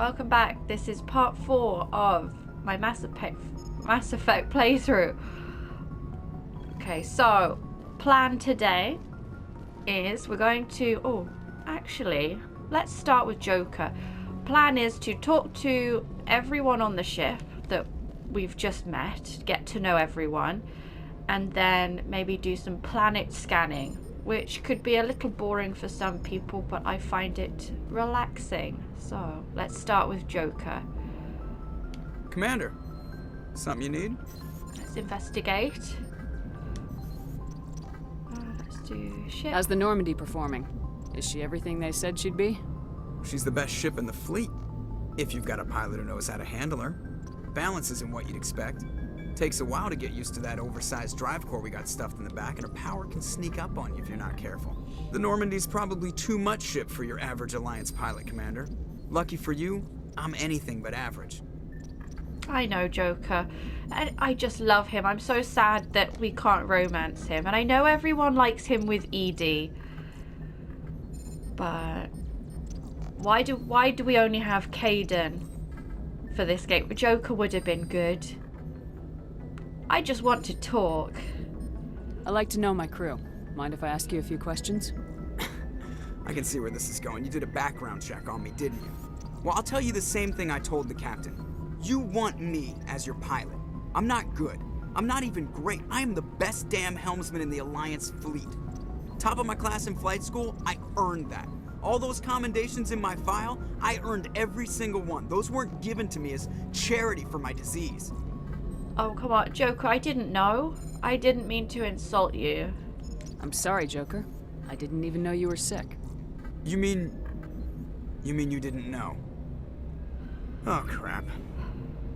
welcome back. This is part 4 of my Mass Effect playthrough. Okay, so plan today is we're going to... Oh, actually, let's start with Joker. Plan is to talk to everyone on the ship that we've just met, get to know everyone, and then maybe do some planet scanning, which could be a little boring for some people, but I find it relaxing. So let's start with Joker. Commander, something you need? Let's investigate. Let's do ship. How's the Normandy performing? Is she everything they said she'd be? She's the best ship in the fleet, if you've got a pilot who knows how to handle her. Balance isn't what you'd expect. Takes a while to get used to that oversized drive core we got stuffed in the back, and her power can sneak up on you if you're not careful. The Normandy's probably too much ship for your average Alliance pilot, Commander. Lucky for you, I'm anything but average. I know, Joker. I just love him. I'm so sad that we can't romance him. And I know everyone likes him with ED. But why do we only have Kaidan for this game? Joker would have been good. I just want to talk. I like to know my crew. Mind if I ask you a few questions? I can see where this is going. You did a background check on me, didn't you? Well, I'll tell you the same thing I told the captain. You want me as your pilot. I'm not good. I'm not even great. I am the best damn helmsman in the Alliance fleet. Top of my class in flight school, I earned that. All those commendations in my file, I earned every single one. Those weren't given to me as charity for my disease. Oh, come on, Joker, I didn't know. I didn't mean to insult you. I'm sorry, Joker. I didn't even know you were sick. You mean you didn't know? Oh, crap.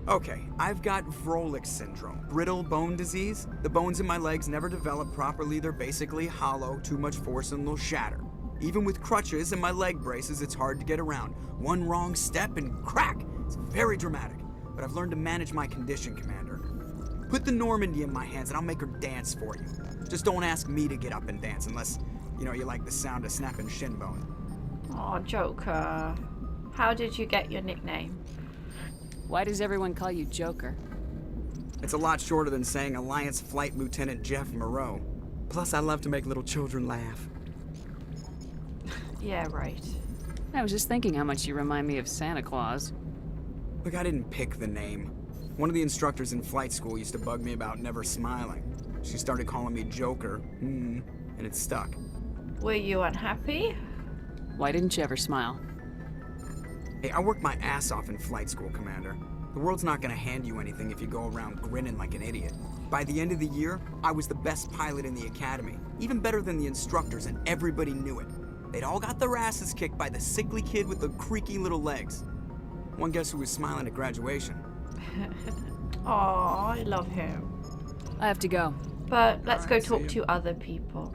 Okay, I've got Vrolik syndrome, brittle bone disease. The bones in my legs never develop properly. They're basically hollow, too much force and they'll shatter. Even with crutches and my leg braces, it's hard to get around. One wrong step and crack! It's very dramatic. But I've learned to manage my condition, Commander. Put the Normandy in my hands and I'll make her dance for you. Just don't ask me to get up and dance unless, you like the sound of snapping shin bone. Oh, Joker. How did you get your nickname? Why does everyone call you Joker? It's a lot shorter than saying Alliance Flight Lieutenant Jeff Moreau. Plus, I love to make little children laugh. Yeah, right. I was just thinking how much you remind me of Santa Claus. Look, I didn't pick the name. One of the instructors in flight school used to bug me about never smiling. She started calling me Joker, and it stuck. Were you unhappy? Why didn't you ever smile? Hey, I worked my ass off in flight school, Commander. The world's not gonna hand you anything if you go around grinning like an idiot. By the end of the year, I was the best pilot in the academy, even better than the instructors, and everybody knew it. They'd all got their asses kicked by the sickly kid with the creaky little legs. One guess who was smiling at graduation? Aw, I love him. I have to go. But let's All go right, talk see to you. other people.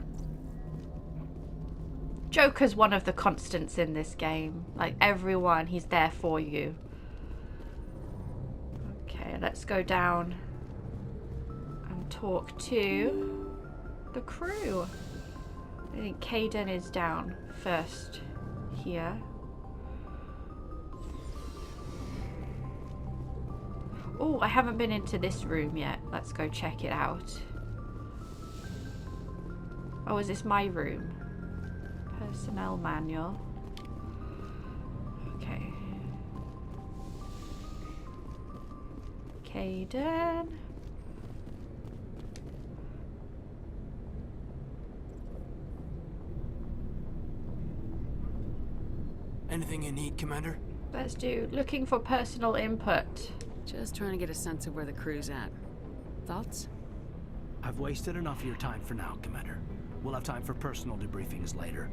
Joker's one of the constants in this game. Like, everyone, he's there for you. Okay, let's go down and talk to the crew. I think Kaidan is down first here. Oh, I haven't been into this room yet. Let's go check it out. Oh, is this my room? Personnel manual. Okay. Kaidan. Anything you need, Commander? Let's do looking for personal input. Just trying to get a sense of where the crew's at. Thoughts? I've wasted enough of your time for now, Commander. We'll have time for personal debriefings later.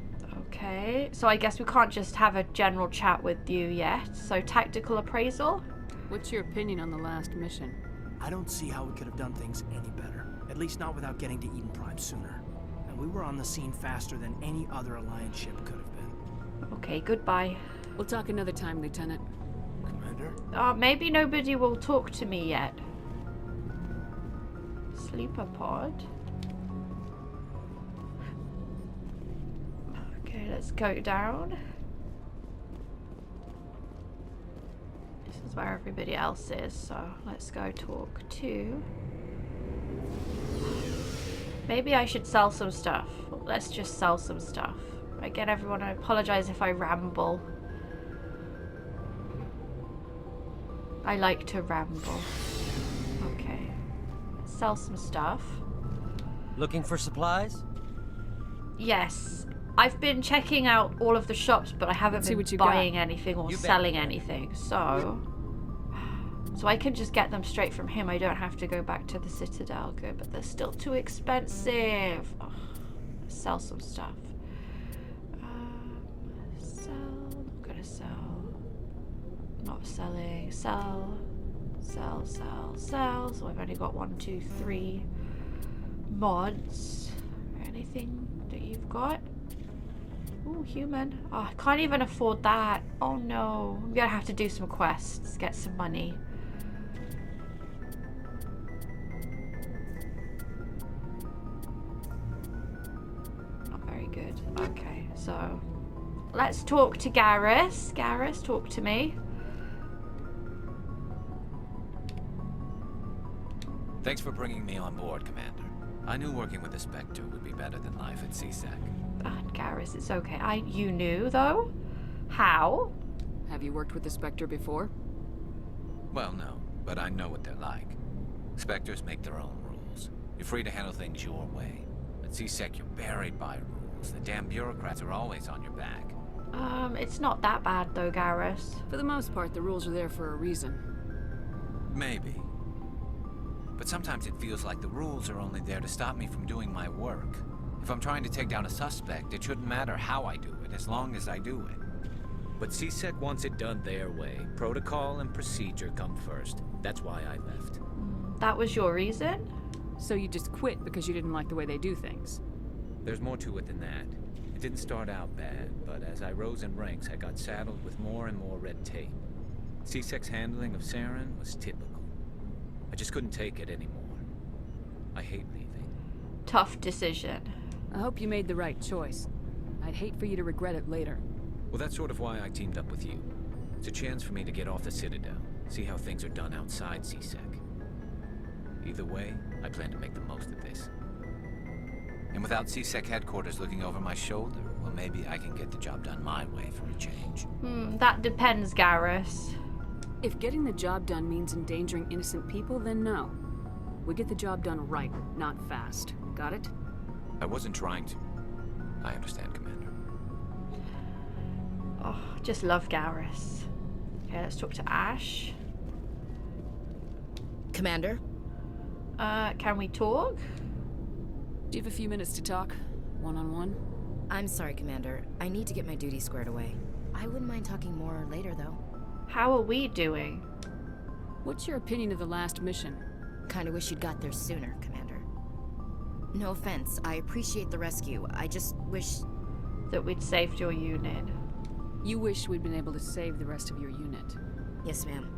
Okay, so I guess we can't just have a general chat with you yet. So tactical appraisal? What's your opinion on the last mission? I don't see how we could have done things any better. At least not without getting to Eden Prime sooner. And we were on the scene faster than any other Alliance ship could have been. Okay, goodbye. We'll talk another time, Lieutenant. Commander? Maybe nobody will talk to me yet. Sleeper pod. Okay, let's go down. That's where everybody else is, so let's go talk to... Maybe I should sell some stuff. Let's just sell some stuff. Again, everyone, I apologize if I ramble. I like to ramble. Okay. Sell some stuff. Looking for supplies? Yes. I've been checking out all of the shops, but I haven't been buying anything or selling anything, so I can just get them straight from him. I don't have to go back to the Citadel. Good, but they're still too expensive. Oh, sell some stuff. Sell. I'm gonna sell. Not selling. Sell. Sell. Sell. Sell. So I've only got 1, 2, 3 mods. Anything that you've got? Ooh, human. Oh, I can't even afford that. Oh no. I'm gonna have to do some quests, get some money. Not very good. Okay, so let's talk to Garrus. Garrus, talk to me. Thanks for bringing me on board, Commander. I knew working with the Spectre would be better than life at CSEC. Garrus, it's okay. You knew, though? How? Have you worked with the Spectre before? Well, no, but I know what they're like. Spectres make their own rules. You're free to handle things your way. At CSEC, you're buried by rules. The damn bureaucrats are always on your back. It's not that bad, though, Garrus. For the most part, the rules are there for a reason. Maybe. But sometimes it feels like the rules are only there to stop me from doing my work. If I'm trying to take down a suspect, it shouldn't matter how I do it, as long as I do it. But CSEC wants it done their way. Protocol and procedure come first. That's why I left. That was your reason? So you just quit because you didn't like the way they do things? There's more to it than that. It didn't start out bad, but as I rose in ranks, I got saddled with more and more red tape. CSEC's handling of Saren was typical. I just couldn't take it anymore. I hate leaving. Tough decision. I hope you made the right choice. I'd hate for you to regret it later. Well, that's sort of why I teamed up with you. It's a chance for me to get off the Citadel, see how things are done outside CSEC. Either way, I plan to make the most of this. And without CSEC headquarters looking over my shoulder, well, maybe I can get the job done my way for a change. That depends, Garrus. If getting the job done means endangering innocent people, then no. We get the job done right, not fast. Got it? I wasn't trying to. I understand, Commander. Oh, just love Garrus. Okay, let's talk to Ash. Commander? Can we talk? Do you have a few minutes to talk? One-on-one? I'm sorry, Commander. I need to get my duties squared away. I wouldn't mind talking more later, though. How are we doing? What's your opinion of the last mission? Kinda wish you'd got there sooner, Commander. No offense, I appreciate the rescue. I just wish... That we'd saved your unit. You wish we'd been able to save the rest of your unit. Yes, ma'am.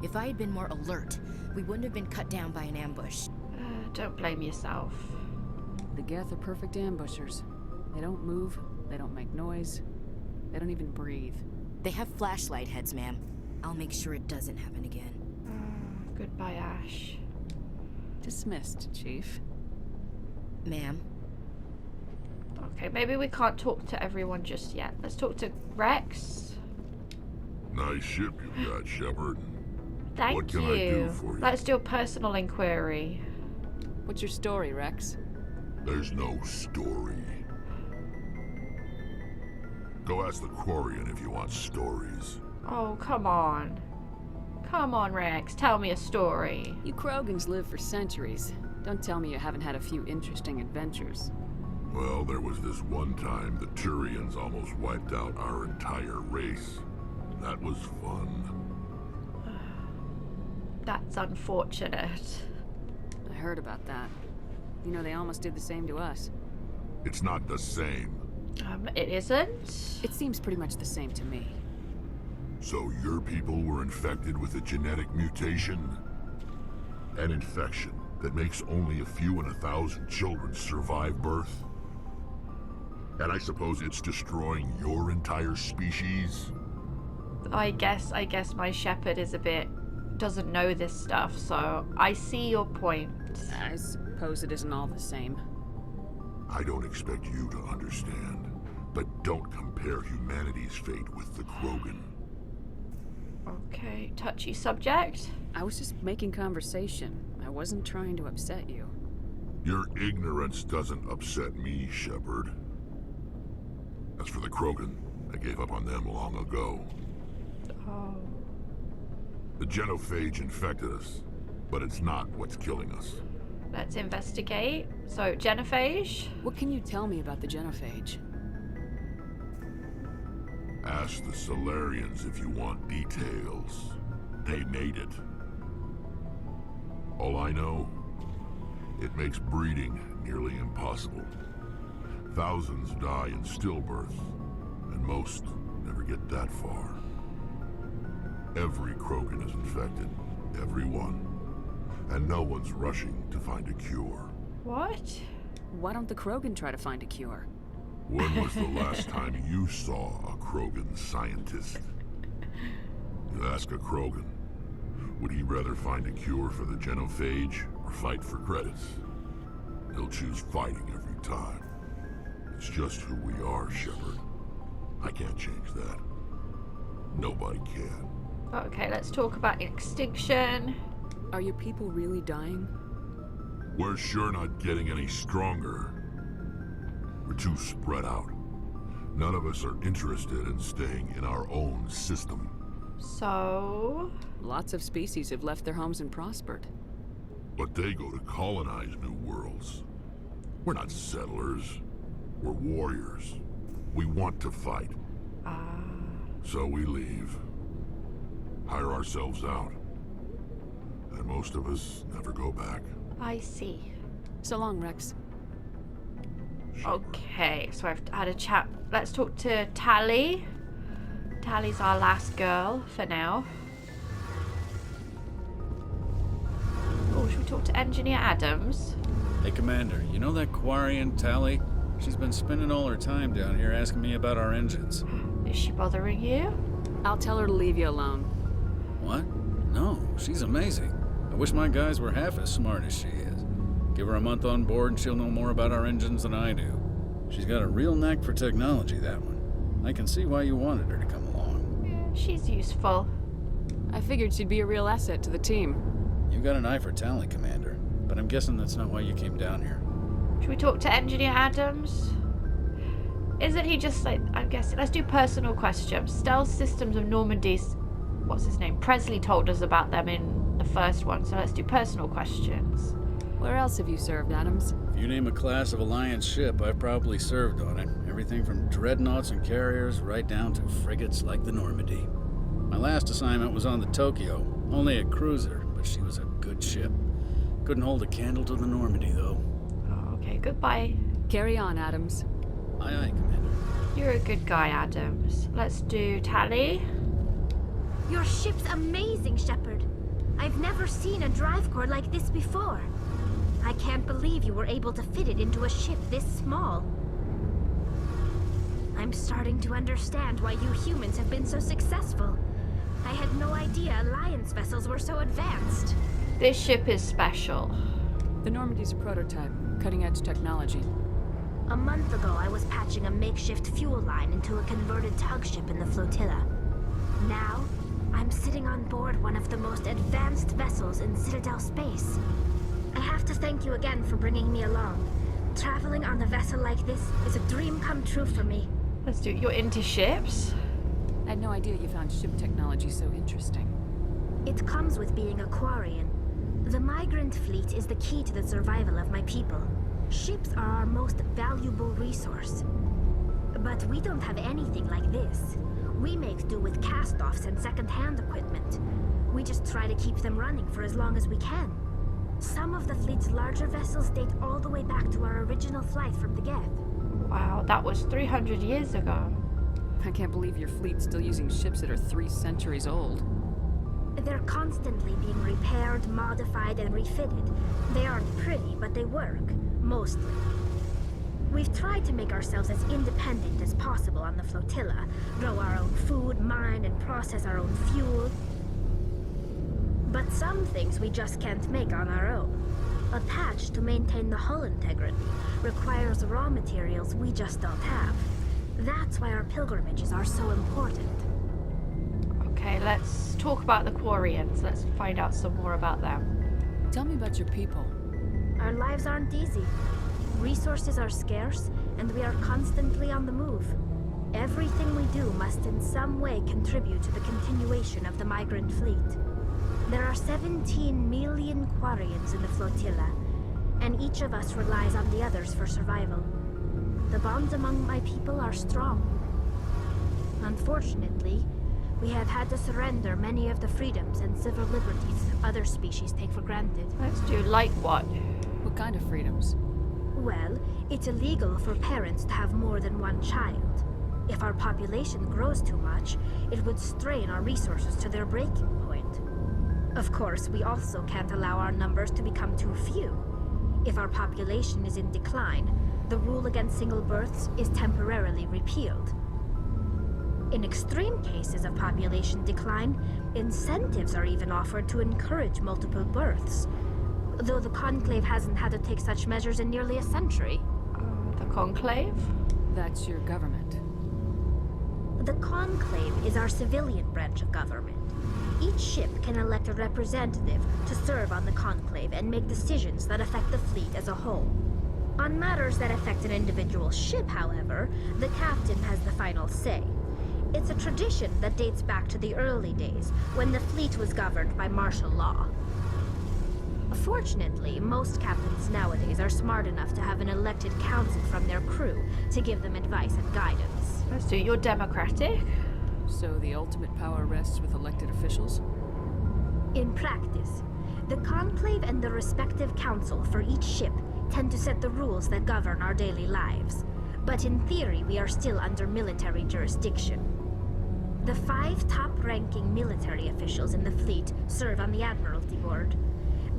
If I had been more alert, we wouldn't have been cut down by an ambush. Don't blame yourself. The Geth are perfect ambushers. They don't move, they don't make noise, they don't even breathe. They have flashlight heads, ma'am. I'll make sure it doesn't happen again. Goodbye, Ash. Dismissed, Chief. Ma'am? Okay, maybe we can't talk to everyone just yet. Let's talk to Rex. Nice ship you got, Shepard. Thank What can you. I do for you? Let's do a personal inquiry. What's your story, Rex? There's no story. Go ask the Quarian if you want stories. Oh, come on. Come on, Rex. Tell me a story. You Krogans live for centuries. Don't tell me you haven't had a few interesting adventures. Well, there was this one time the Turians almost wiped out our entire race. That was fun. That's unfortunate. I heard about that. You know, they almost did the same to us. It's not the same. It isn't? It seems pretty much the same to me. So your people were infected with a genetic mutation? An infection that makes only a few in 1,000 children survive birth? And I suppose it's destroying your entire species? I guess my shepherd is doesn't know this stuff, so I see your point. I suppose it isn't all the same. I don't expect you to understand, but don't compare humanity's fate with the Krogan. Okay, touchy subject. I was just making conversation. I wasn't trying to upset you. Your ignorance doesn't upset me, Shepard. As for the Krogan, I gave up on them long ago. Oh. The genophage infected us, but it's not what's killing us. Let's investigate. So, genophage? What can you tell me about the genophage? Ask the Solarians if you want details. They made it. All I know, it makes breeding nearly impossible. Thousands die in stillbirth, and most never get that far. Every Krogan is infected. Every one. And no one's rushing to find a cure. What? Why don't the Krogan try to find a cure? When was the last time you saw a Krogan scientist? You ask a Krogan, would he rather find a cure for the genophage or fight for credits? He'll choose fighting every time. It's just who we are, Shepard. I can't change that. Nobody can. Okay, let's talk about extinction. Are your people really dying? We're sure not getting any stronger. We're too spread out. None of us are interested in staying in our own system. So... Lots of species have left their homes and prospered. But they go to colonize new worlds. We're not settlers. We're warriors. We want to fight. So we leave. Hire ourselves out. And most of us never go back. I see. So long, Rex. Okay, so I've had a chat. Let's talk to Tally. Tally's our last girl for now. Oh, should we talk to Engineer Adams? Hey, Commander, you know that Quarian Tally? She's been spending all her time down here asking me about our engines. Is she bothering you? I'll tell her to leave you alone. What? No, she's amazing. I wish my guys were half as smart as she is. Give her a month on board and she'll know more about our engines than I do. She's got a real knack for technology, that one. I can see why you wanted her to come along. Yeah, she's useful. I figured she'd be a real asset to the team. You got an eye for Tally, Commander, but I'm guessing that's not why you came down here. Should we talk to Engineer Adams? Isn't he just like, I'm guessing, let's do personal questions. Stealth systems of Normandy's, what's his name? Presley told us about them in the first one, so let's do personal questions. Where else have you served, Adams? If you name a class of Alliance ship, I've probably served on it. Everything from dreadnoughts and carriers right down to frigates like the Normandy. My last assignment was on the Tokyo, only a cruiser, but she was a good ship. Couldn't hold a candle to the Normandy, though. Oh, okay, goodbye. Carry on, Adams. Aye, aye, Commander. You're a good guy, Adams. Let's do Tally. Your ship's amazing, Shepard. I've never seen a drive core like this before. I can't believe you were able to fit it into a ship this small. I'm starting to understand why you humans have been so successful. I had no idea Alliance vessels were so advanced. This ship is special. The Normandy's a prototype, cutting-edge technology. A month ago, I was patching a makeshift fuel line into a converted tug ship in the flotilla. Now, I'm sitting on board one of the most advanced vessels in Citadel space. I have to thank you again for bringing me along. Traveling on a vessel like this is a dream come true for me. Let's do it. You're into ships? I had no idea you found ship technology so interesting. It comes with being a Quarian. The migrant fleet is the key to the survival of my people. Ships are our most valuable resource. But we don't have anything like this. We make do with cast-offs and second-hand equipment. We just try to keep them running for as long as we can. Some of the fleet's larger vessels date all the way back to our original flight from the Geth. Wow, that was 300 years ago. I can't believe your fleet's still using ships that are 3 centuries old. They're constantly being repaired, modified, and refitted. They aren't pretty, but they work. Mostly. We've tried to make ourselves as independent as possible on the flotilla, grow our own food, mine and process our own fuel. But some things we just can't make on our own. A patch to maintain the hull integrity requires raw materials we just don't have. That's why our pilgrimages are so important. Okay, let's talk about the Quarians. Let's find out some more about them. Tell me about your people. Our lives aren't easy. Resources are scarce, and we are constantly on the move. Everything we do must in some way contribute to the continuation of the migrant fleet. There are 17 million Quarians in the flotilla, and each of us relies on the others for survival. The bonds among my people are strong. Unfortunately, we have had to surrender many of the freedoms and civil liberties other species take for granted. Let's do like what? What kind of freedoms? Well, it's illegal for parents to have more than one child. If our population grows too much, it would strain our resources to their breaking point. Of course, we also can't allow our numbers to become too few. If our population is in decline, the rule against single births is temporarily repealed. In extreme cases of population decline, incentives are even offered to encourage multiple births, though the Conclave hasn't had to take such measures in nearly a century. The Conclave? That's your government. The Conclave is our civilian branch of government. Each ship can elect a representative to serve on the Conclave and make decisions that affect the fleet as a whole. On matters that affect an individual ship, however, the captain has the final say. It's a tradition that dates back to the early days, when the fleet was governed by martial law. Fortunately, most captains nowadays are smart enough to have an elected council from their crew to give them advice and guidance. Let's do. You're democratic. So the ultimate power rests with elected officials? In practice, the Conclave and the respective council for each ship tend to set the rules that govern our daily lives. But in theory, we are still under military jurisdiction. The 5 top-ranking military officials in the fleet serve on the Admiralty Board.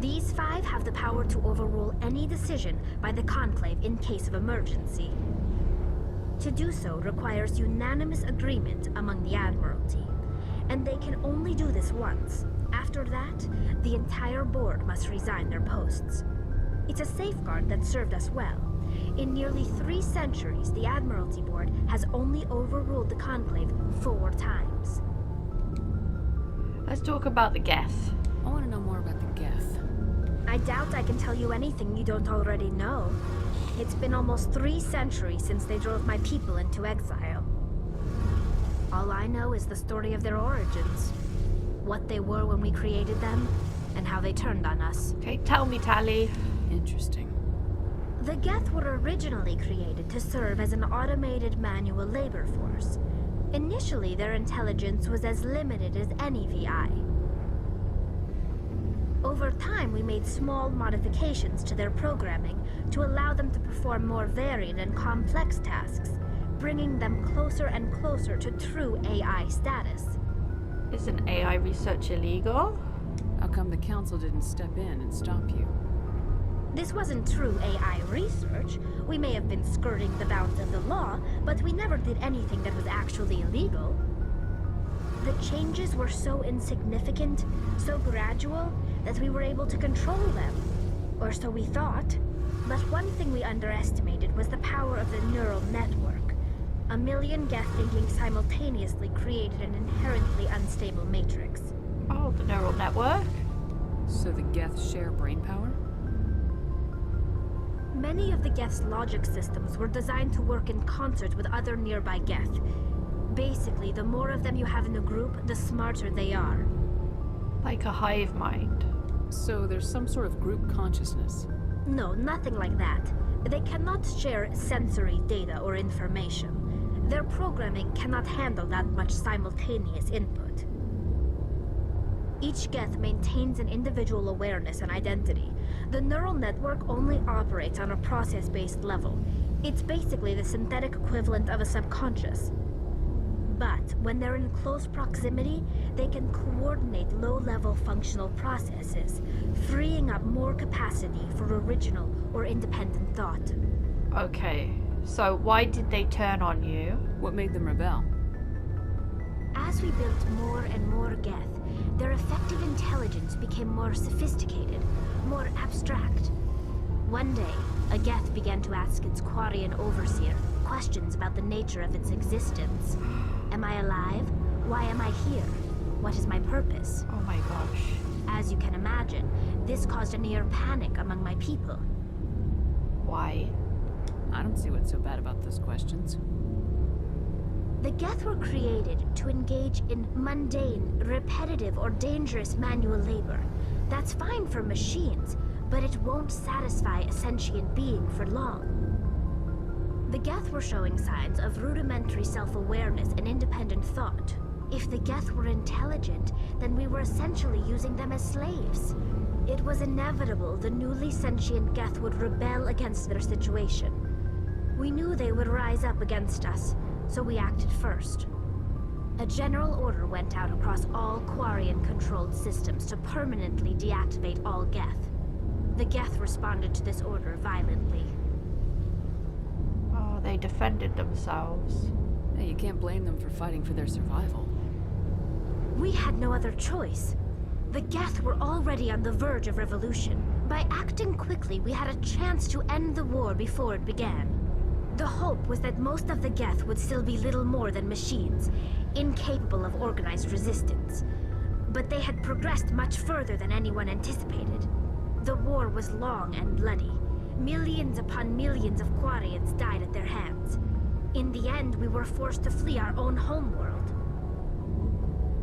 These 5 have the power to overrule any decision by the Conclave in case of emergency. To do so requires unanimous agreement among the Admiralty, and they can only do this once. After that, the entire board must resign their posts. It's a safeguard that served us well. In nearly 3 centuries, the Admiralty Board has only overruled the Conclave 4 times. Let's talk about the Geth. I want to know more about the Geth. I doubt I can tell you anything you don't already know. It's been almost 3 centuries since they drove my people into exile. All I know is the story of their origins. What they were when we created them, and how they turned on us. Okay, tell me, Tally. Interesting. The Geth were originally created to serve as an automated manual labor force. Initially, their intelligence was as limited as any VI. Over time, we made small modifications to their programming to allow them to perform more varied and complex tasks, bringing them closer and closer to true AI status. Isn't AI research illegal? How come the council didn't step in and stop you? This wasn't true AI research. We may have been skirting the bounds of the law, but we never did anything that was actually illegal. The changes were so insignificant, so gradual, that we were able to control them. Or so we thought. But one thing we underestimated was the power of the neural network. A million Geth thinking simultaneously created an inherently unstable matrix. Oh, the neural network? So the Geth share brainpower? Many of the Geth's logic systems were designed to work in concert with other nearby Geth. Basically, the more of them you have in a group, the smarter they are. Like a hive mind. So there's some sort of group consciousness? No, nothing like that. They cannot share sensory data or information. Their programming cannot handle that much simultaneous input. Each Geth maintains an individual awareness and identity. The neural network only operates on a process-based level. It's basically the synthetic equivalent of a subconscious. But when they're in close proximity, they can coordinate low-level functional processes, freeing up more capacity for original or independent thought. Okay, So why did they turn on you? What made them rebel? As we built more and more Geth, their effective intelligence became more sophisticated, more abstract. One day, a Geth began to ask its Quarian overseer questions about the nature of its existence. Am I alive? Why am I here? What is my purpose? Oh my gosh. As you can imagine, this caused a near panic among my people. Why? I don't see what's so bad about those questions. The Geth were created to engage in mundane, repetitive, or dangerous manual labor. That's fine for machines, but it won't satisfy a sentient being for long. The Geth were showing signs of rudimentary self-awareness and independent thought. If the Geth were intelligent, then we were essentially using them as slaves. It was inevitable the newly sentient Geth would rebel against their situation. We knew they would rise up against us, so we acted first. A general order went out across all Quarian-controlled systems to permanently deactivate all Geth. The Geth responded to this order violently. Oh, they defended themselves. Hey, you can't blame them for fighting for their survival. We had no other choice. The Geth were already on the verge of revolution. By acting quickly, we had a chance to end the war before it began. The hope was that most of the Geth would still be little more than machines, incapable of organized resistance. But they had progressed much further than anyone anticipated. The war was long and bloody. Millions upon millions of Quarians died at their hands. In the end, we were forced to flee our own homeworld.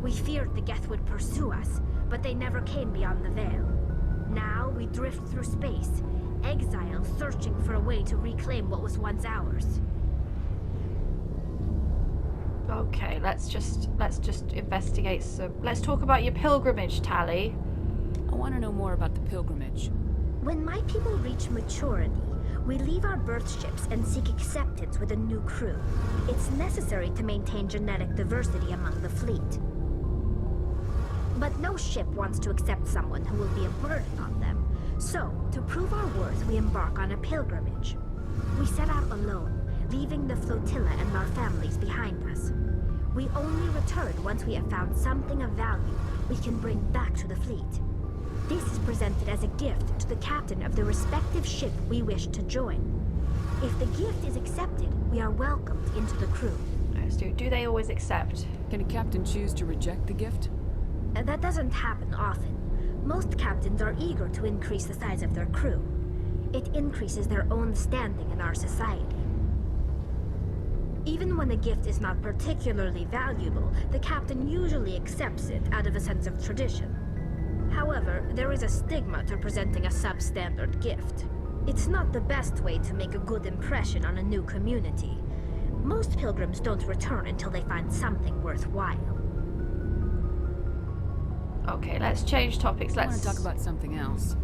We feared the Geth would pursue us, but they never came beyond the Veil. Now we drift through space, exile, searching for a way to reclaim what was once ours. Okay, let's just investigate some. Let's talk about your pilgrimage, Tally. I want to know more about the pilgrimage. When my people reach maturity, we leave our birth ships and seek acceptance with a new crew. It's necessary to maintain genetic diversity among the fleet. But no ship wants to accept someone who will be a burden on them. So, to prove our worth, we embark on a pilgrimage. We set out alone, leaving the flotilla and our families behind us. We only return once we have found something of value we can bring back to the fleet. This is presented as a gift to the captain of the respective ship we wish to join. If the gift is accepted, we are welcomed into the crew. Do they always accept? Can a captain choose to reject the gift? That doesn't happen often. Most captains are eager to increase the size of their crew. It increases their own standing in our society. Even when the gift is not particularly valuable, the captain usually accepts it out of a sense of tradition. However, there is a stigma to presenting a substandard gift. It's not the best way to make a good impression on a new community. Most pilgrims don't return until they find something worthwhile. Okay, let's change topics. I want Let's to talk about something else.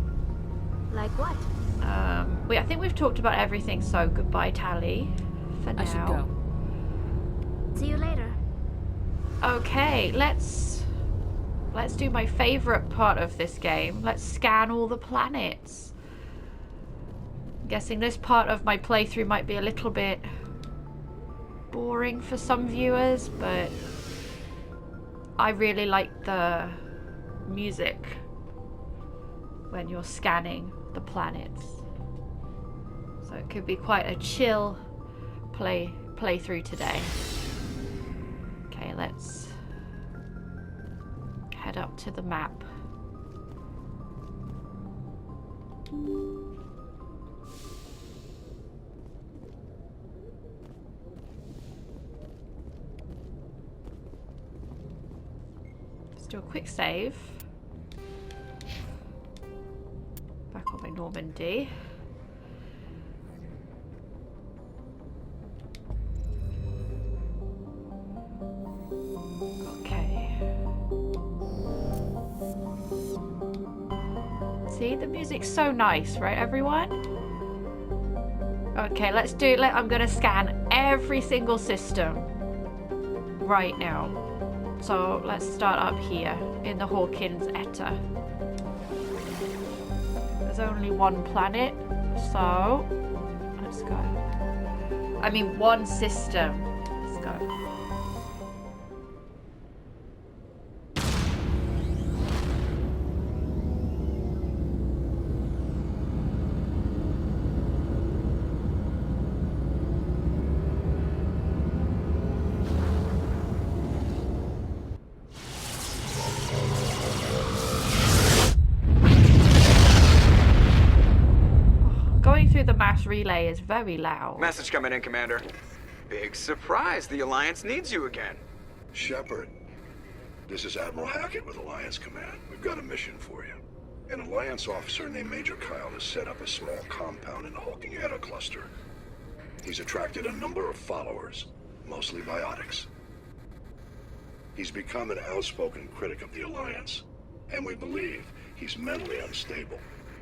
Like what? I think we've talked about everything, so goodbye, Tally, for now. I should go. See you later. Okay, let's do my favorite part of this game. Let's scan all the planets. I'm guessing this part of my playthrough might be a little bit boring for some viewers, but I really like the music when you're scanning the planets. So it could be quite a chill playthrough today. Okay, let's head up to the map. Let's do a quick save. Back on my Normandy. See, the music's so nice, right, everyone? Okay, let's do it. I'm gonna scan every single system right now. So let's start up here in the Hawkins Etta. There's only one planet, so let's go. I mean, one system. Let's go. Going through the mass relay is very loud. Message coming in, Commander. Big surprise. The Alliance needs you again. Shepard, this is Admiral Hackett with Alliance Command. We've got a mission for you. An Alliance officer named Major Kyle has set up a small compound in the Hulking Eta cluster. He's attracted a number of followers, mostly biotics. He's become an outspoken critic of the Alliance, and we believe he's mentally unstable.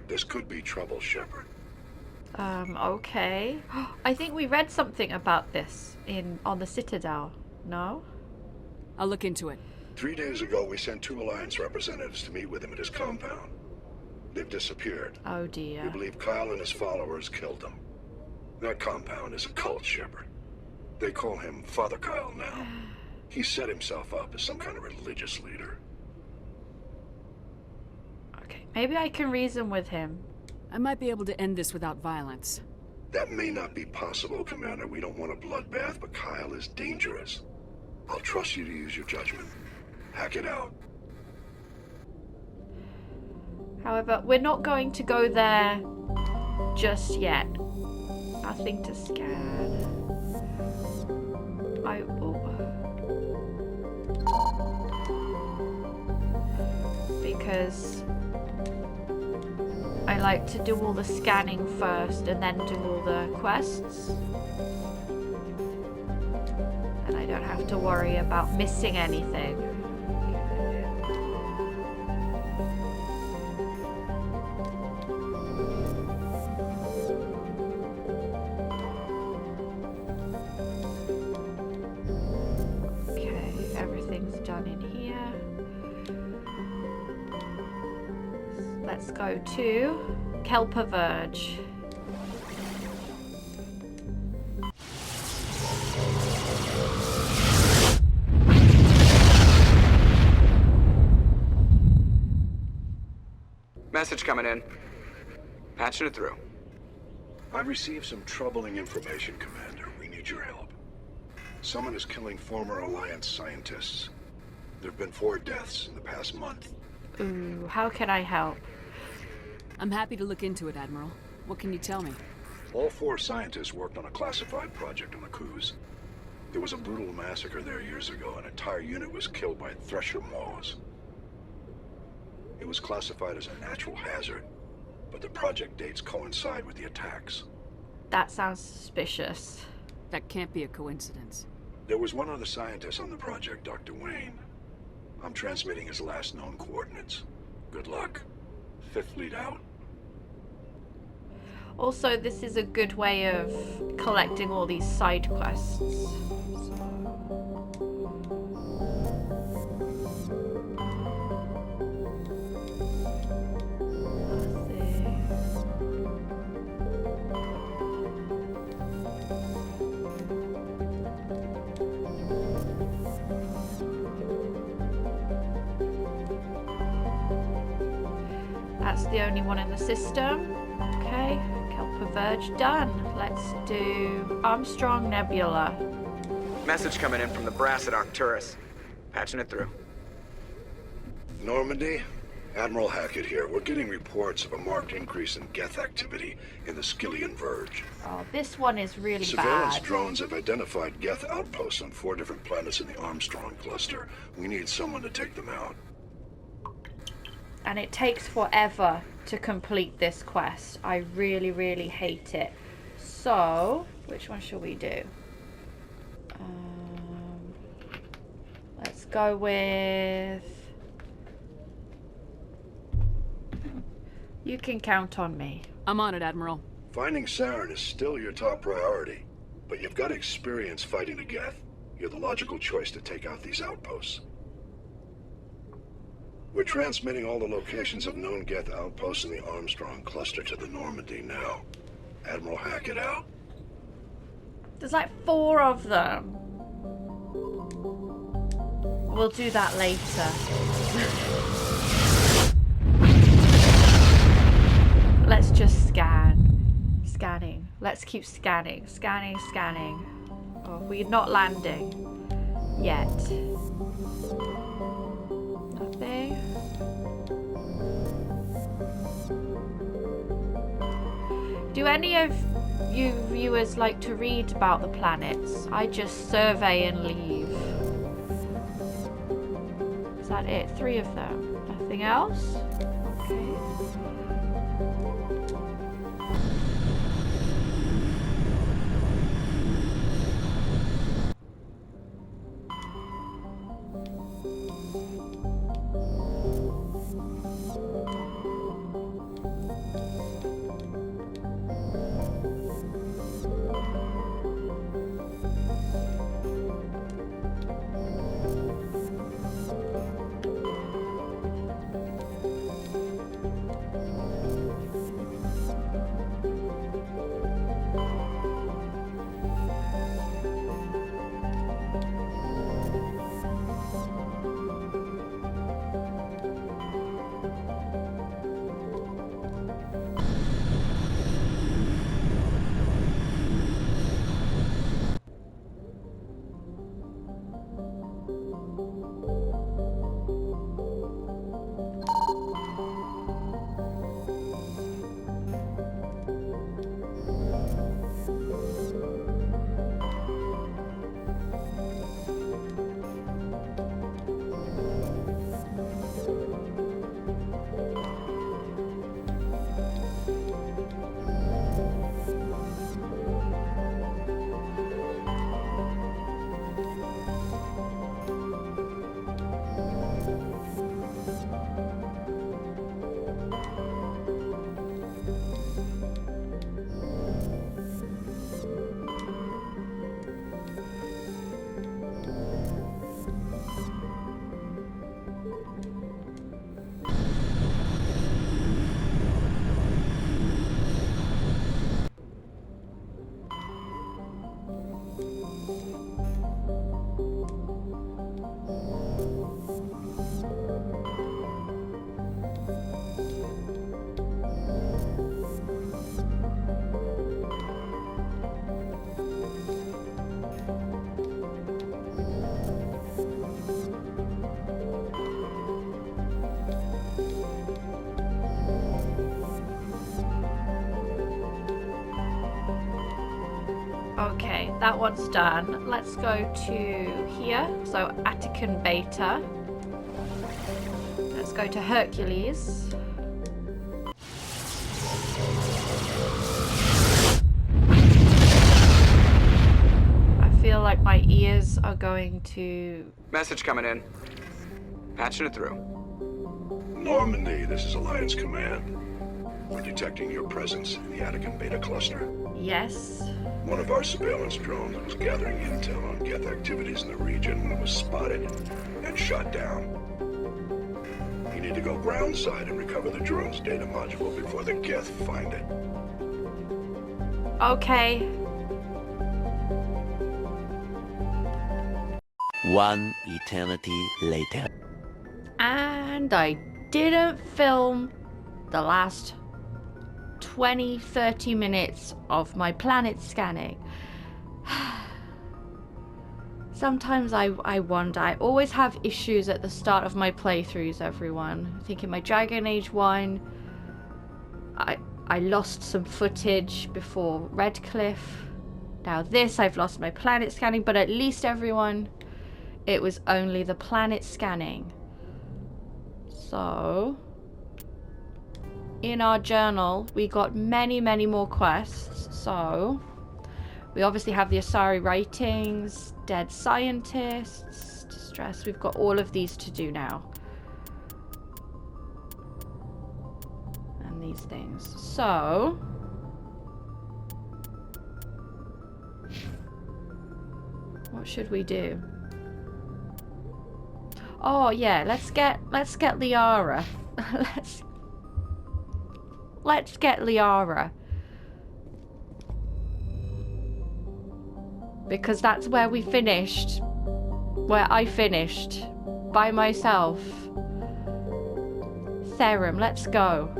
This could be trouble, Shepard. Okay. I think we read something about this on the Citadel. No? I'll look into it. 3 days ago, we sent 2 Alliance representatives to meet with him at his compound. They've disappeared. Oh dear. We believe Kyle and his followers killed them. That compound is a cult, Shepard. They call him Father Kyle now. He set himself up as some kind of religious leader. Okay, maybe I can reason with him. I might be able to end this without violence. That may not be possible, Commander. We don't want a bloodbath, but Kyle is dangerous. I'll trust you to use your judgment. Hack it out. However, we're not going to go there just yet. Nothing to scan. Because I like to do all the scanning first and then do all the quests. And I don't have to worry about missing anything. Okay, everything's done in here. Let's go to Kelper Verge. Message coming in. Patching it through. I've received some troubling information, Commander. We need your help. Someone is killing former Alliance scientists. There have been 4 deaths in the past month. Ooh, how can I help? I'm happy to look into it, Admiral. What can you tell me? All 4 scientists worked on a classified project on the Kuz. There was a brutal massacre there years ago. An entire unit was killed by Thresher Maws. It was classified as a natural hazard, but the project dates coincide with the attacks. That sounds suspicious. That can't be a coincidence. There was one other scientist on the project, Dr. Wayne. I'm transmitting his last known coordinates. Good luck. 5th Fleet out. Also, this is a good way of collecting all these side quests. That's the only one in the system. Okay, Kelper Verge done. Let's do Armstrong Nebula. Message coming in from the brass at Arcturus. Patching it through. Normandy, Admiral Hackett here. We're getting reports of a marked increase in Geth activity in the Skillian Verge. Oh, this one is really Surveillance bad. drones have identified Geth outposts on 4 different planets in the Armstrong cluster. We need someone to take them out. And it takes forever to complete this quest. I really, really hate it. So, which one shall we do? Let's go with... You can count on me. I'm on it, Admiral. Finding Saren is still your top priority, but you've got experience fighting the Geth. You're the logical choice to take out these outposts. We're transmitting all the locations of known Geth outposts in the Armstrong cluster to the Normandy now. Admiral Hackett out. There's like 4 of them. We'll do that later. Let's just scan. Scanning. Let's keep scanning. Scanning, scanning. Oh, we're not landing yet. Nothing. Do any of you viewers like to read about the planets? I just survey and leave. Is that it? 3 of them. Nothing else? Okay. Okay, that one's done. Let's go to here. So Attican Beta. Let's go to Hercules. I feel like my ears are going to... Message coming in. Patching it through. Normandy, this is Alliance Command. We're detecting your presence in the Attican Beta cluster. Yes. One of our surveillance drones was gathering intel on Geth activities in the region when it was spotted and shot down. You need to go groundside and recover the drone's data module before the Geth find it. Okay. One eternity later. And I didn't film the last 20-30 minutes of my planet scanning. Sometimes I wonder. I always have issues at the start of my playthroughs, everyone. I think in my Dragon Age 1 I lost some footage before Redcliffe. Now this, I've lost my planet scanning, but at least everyone, it was only the planet scanning. So in our journal we got many more quests. So we obviously have the Asari writings, dead scientists, distress. We've got all of these to do now, and these things. So what should we do? Oh yeah, let's get Liara. Let's get Liara. because that's where we finished. Where I finished. By myself. Therum, let's go.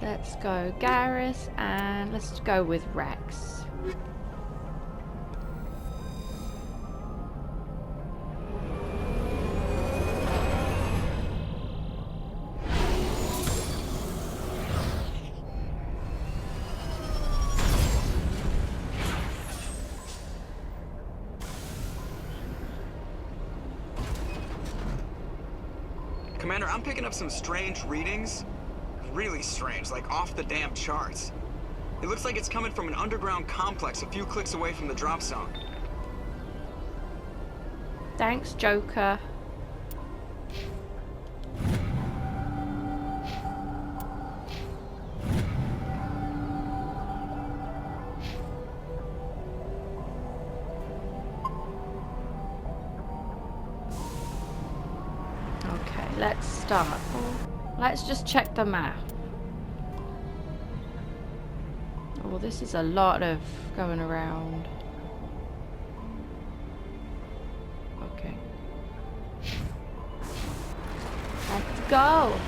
Let's go Garrus, and let's go with Rex. Commander, I'm picking up some strange readings. Really strange, like off the damn charts. It looks like it's coming from an underground complex a few clicks away from the drop zone. Thanks, Joker. Okay, let's start. Let's just check the map. Oh, this is a lot of going around. Okay. Let's go!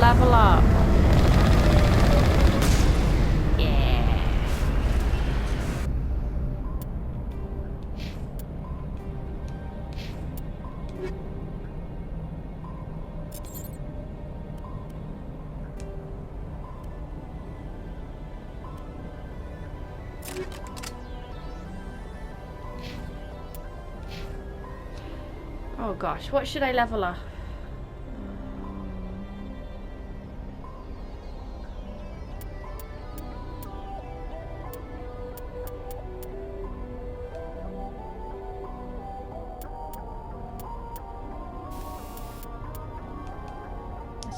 Level up. Yeah. Oh gosh, what should I level up?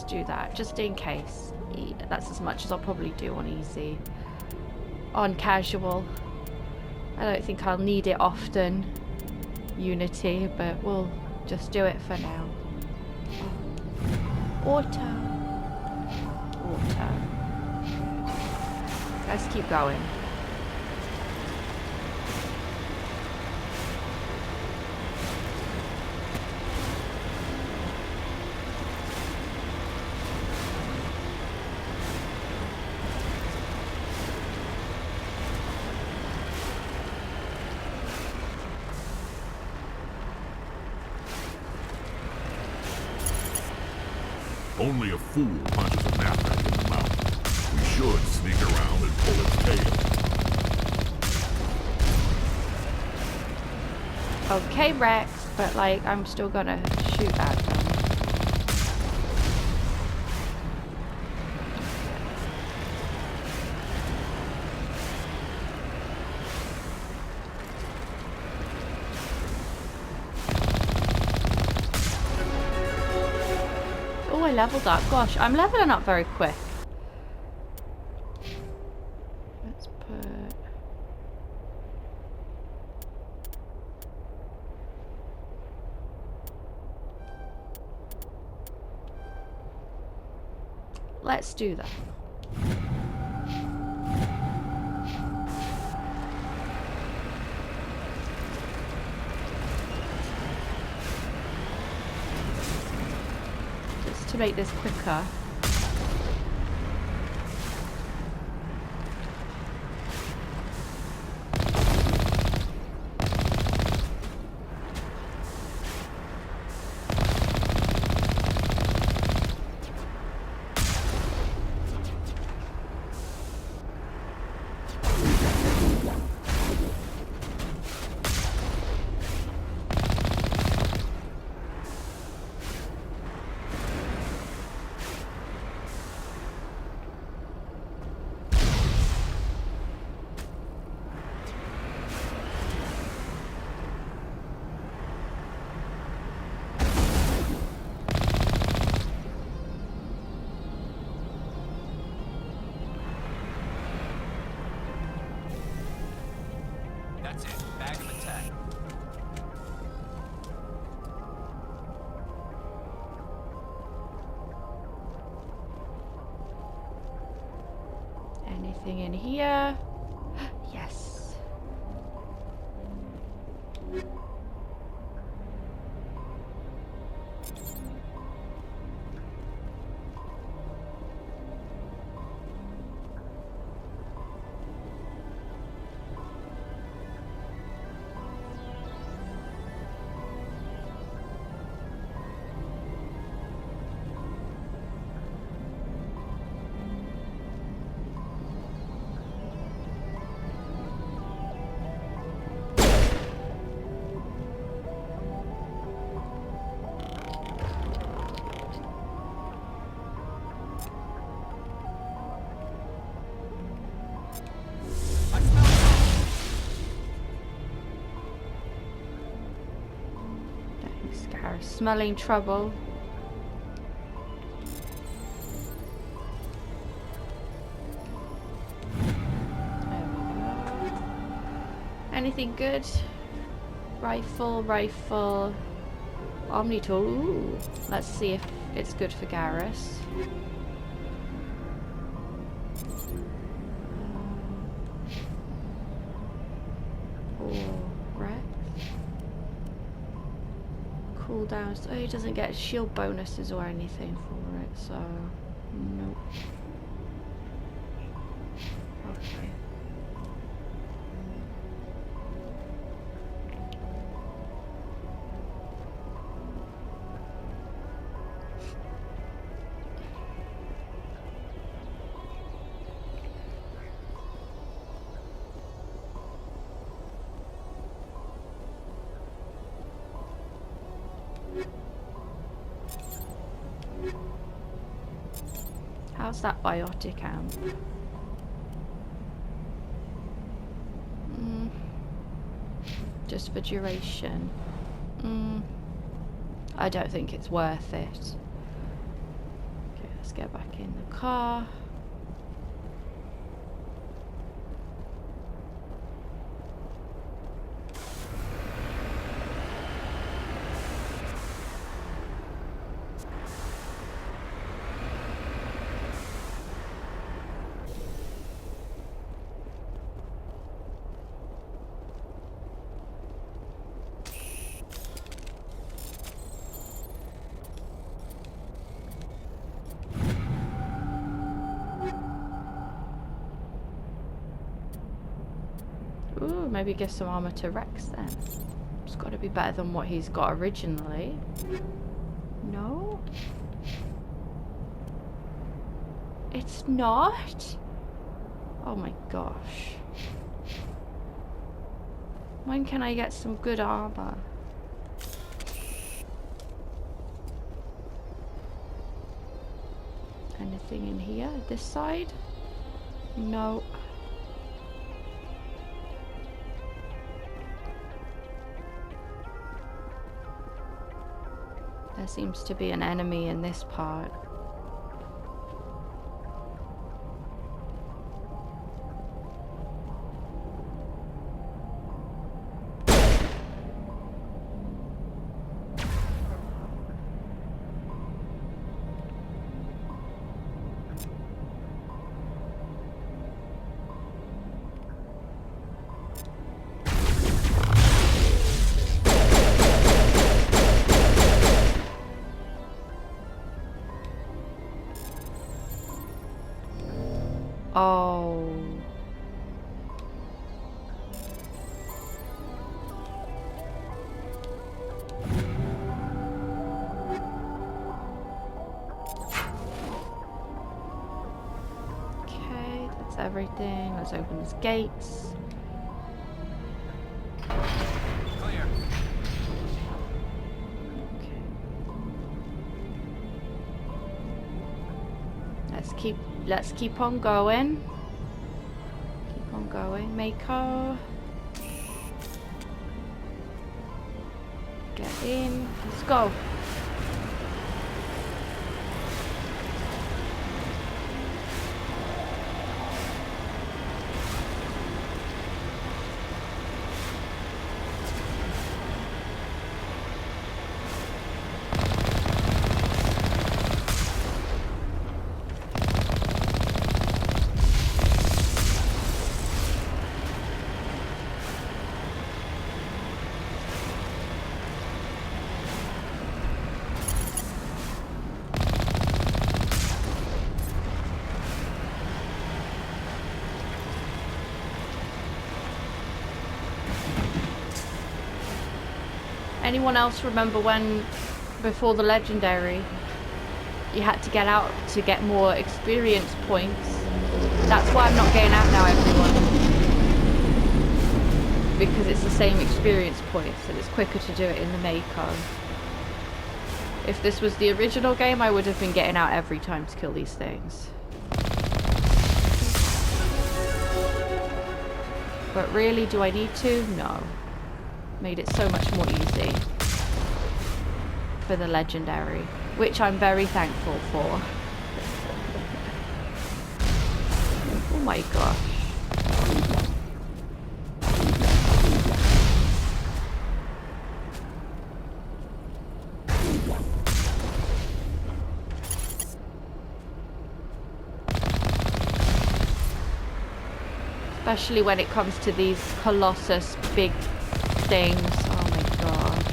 Do that just in case. That's as much as I'll probably do on easy. On casual, I don't think I'll need it often. Unity, but we'll just do it for now. Auto. Let's keep going. Only a fool punches a knapsack in the mouth. We should sneak around and pull its tail. Okay, Rex, but like I'm still gonna shoot at them. I leveled up. Gosh, I'm leveling up very quick. Let's put... let's do that. Just to make this quicker. That's it. Bag of attack. Anything in here? Yes. Smelling trouble. There we go. Anything good? Rifle. Omni tool. Ooh. Let's see if it's good for Garrus. Cooldowns. Oh, he doesn't get shield bonuses or anything for it, so nope. Okay. How's that biotic amp? Just for duration. I don't think it's worth it. Okay, let's get back in the car. Ooh, maybe give some armor to Rex then. It's got to be better than what he's got originally. No? It's not? Oh my gosh. When can I get some good armor? Anything in here? This side? No. There seems to be an enemy in this part. Oh. Okay, that's everything. Let's open these gates. Clear. Okay. Let's keep on going. Keep on going, Mako. Get in. Let's go. Anyone else remember when, before the legendary, you had to get out to get more experience points? That's why I'm not getting out now, everyone. Because it's the same experience points and it's quicker to do it in the Mako. If this was the original game, I would have been getting out every time to kill these things. But really, do I need to? No. Made it so much more easy for the legendary, which I'm very thankful for. Oh my gosh. Especially when it comes to these Colossus big things. Oh my gosh.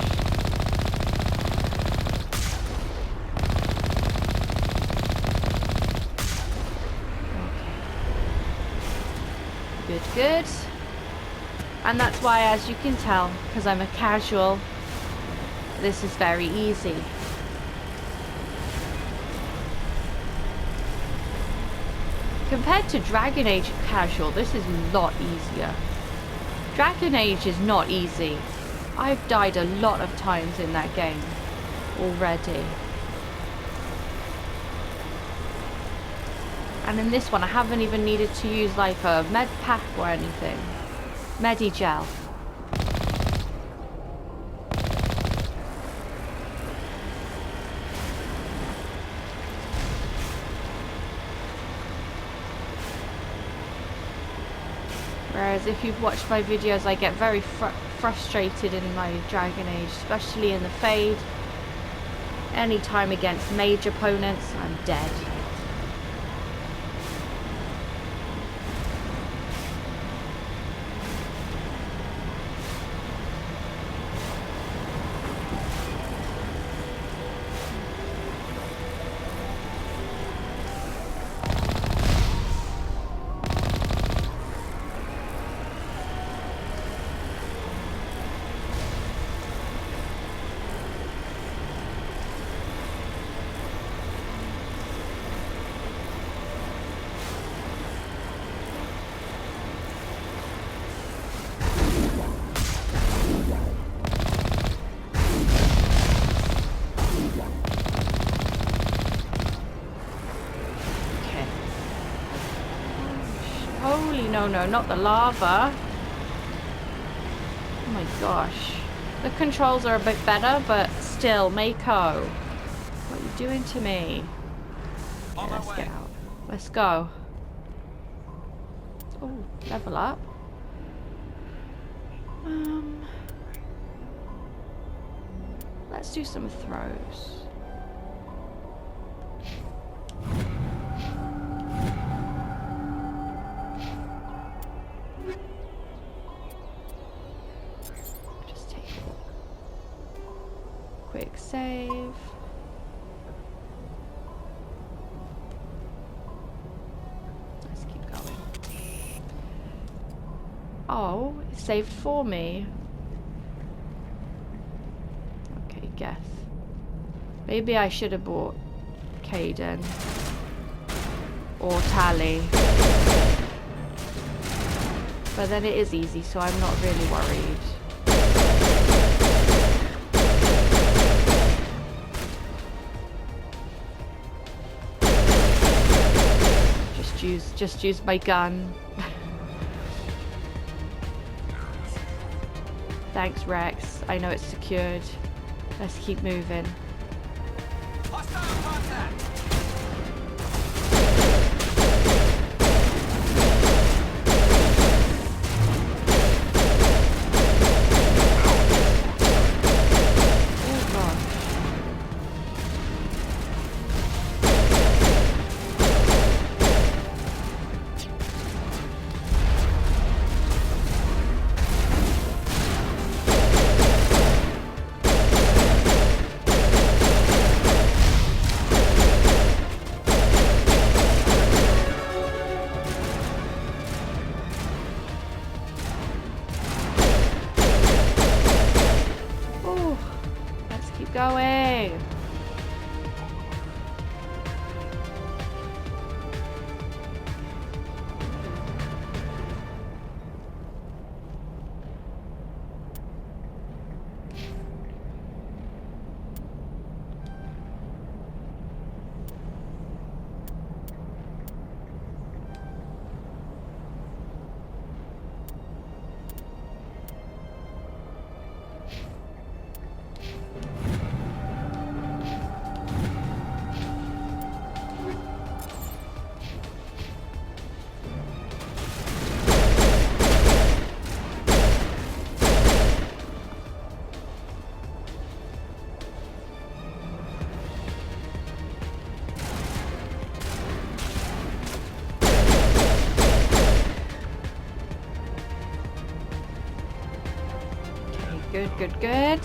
Okay. Good, good. And that's why, as you can tell, because I'm a casual, this is very easy. Compared to Dragon Age casual, this is a lot easier. Dragon Age is not easy. I've died a lot of times in that game already. And in this one I haven't even needed to use like a med pack or anything. Medigel. Whereas if you've watched my videos, I get very frustrated in my Dragon Age, especially in the Fade. Anytime against mage opponents, I'm dead. No, not the lava. Oh my gosh. The controls are a bit better, but still, Mako. What are you doing to me? Okay, let's get out. Let's go. Oh, level up. Let's do some throws. Quick save. Let's keep going. Oh, it saved for me. Okay, guess. Maybe I should have bought Caden. Or Tally. But then it is easy, so I'm not really worried. Just use my gun. Thanks, Rex. I know it's secured. Let's keep moving. Hostile contact! Going. Good.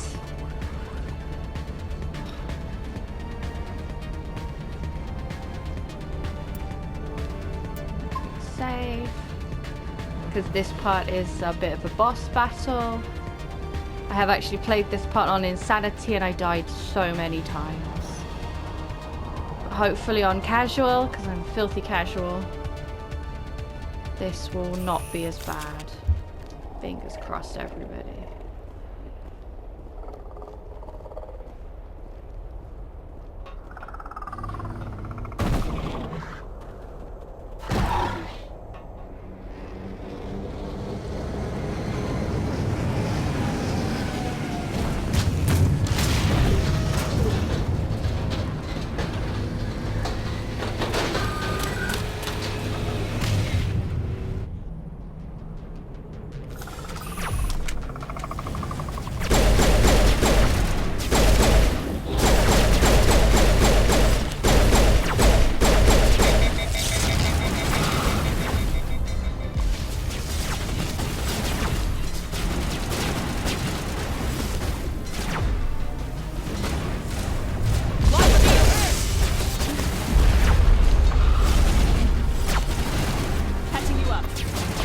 Save. Because this part is a bit of a boss battle. I have actually played this part on Insanity and I died so many times. But hopefully on casual, because I'm filthy casual, this will not be as bad. Fingers crossed, everybody.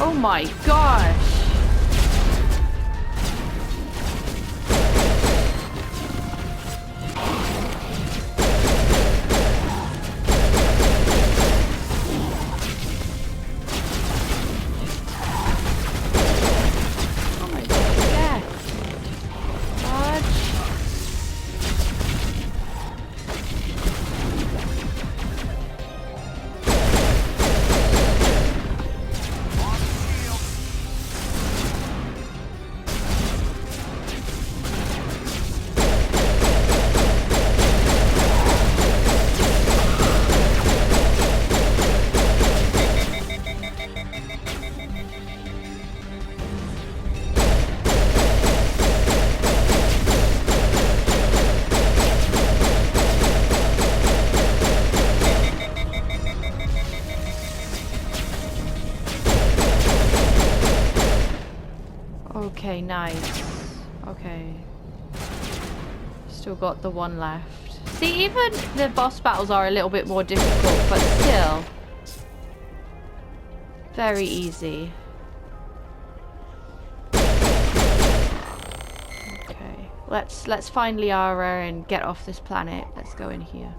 Oh my gosh! Oh my god, yes! Dodge! Okay, nice. Okay. Still got the one left. See, even the boss battles are a little bit more difficult, but still very easy. Let's find Liara and get off this planet. Let's go in here.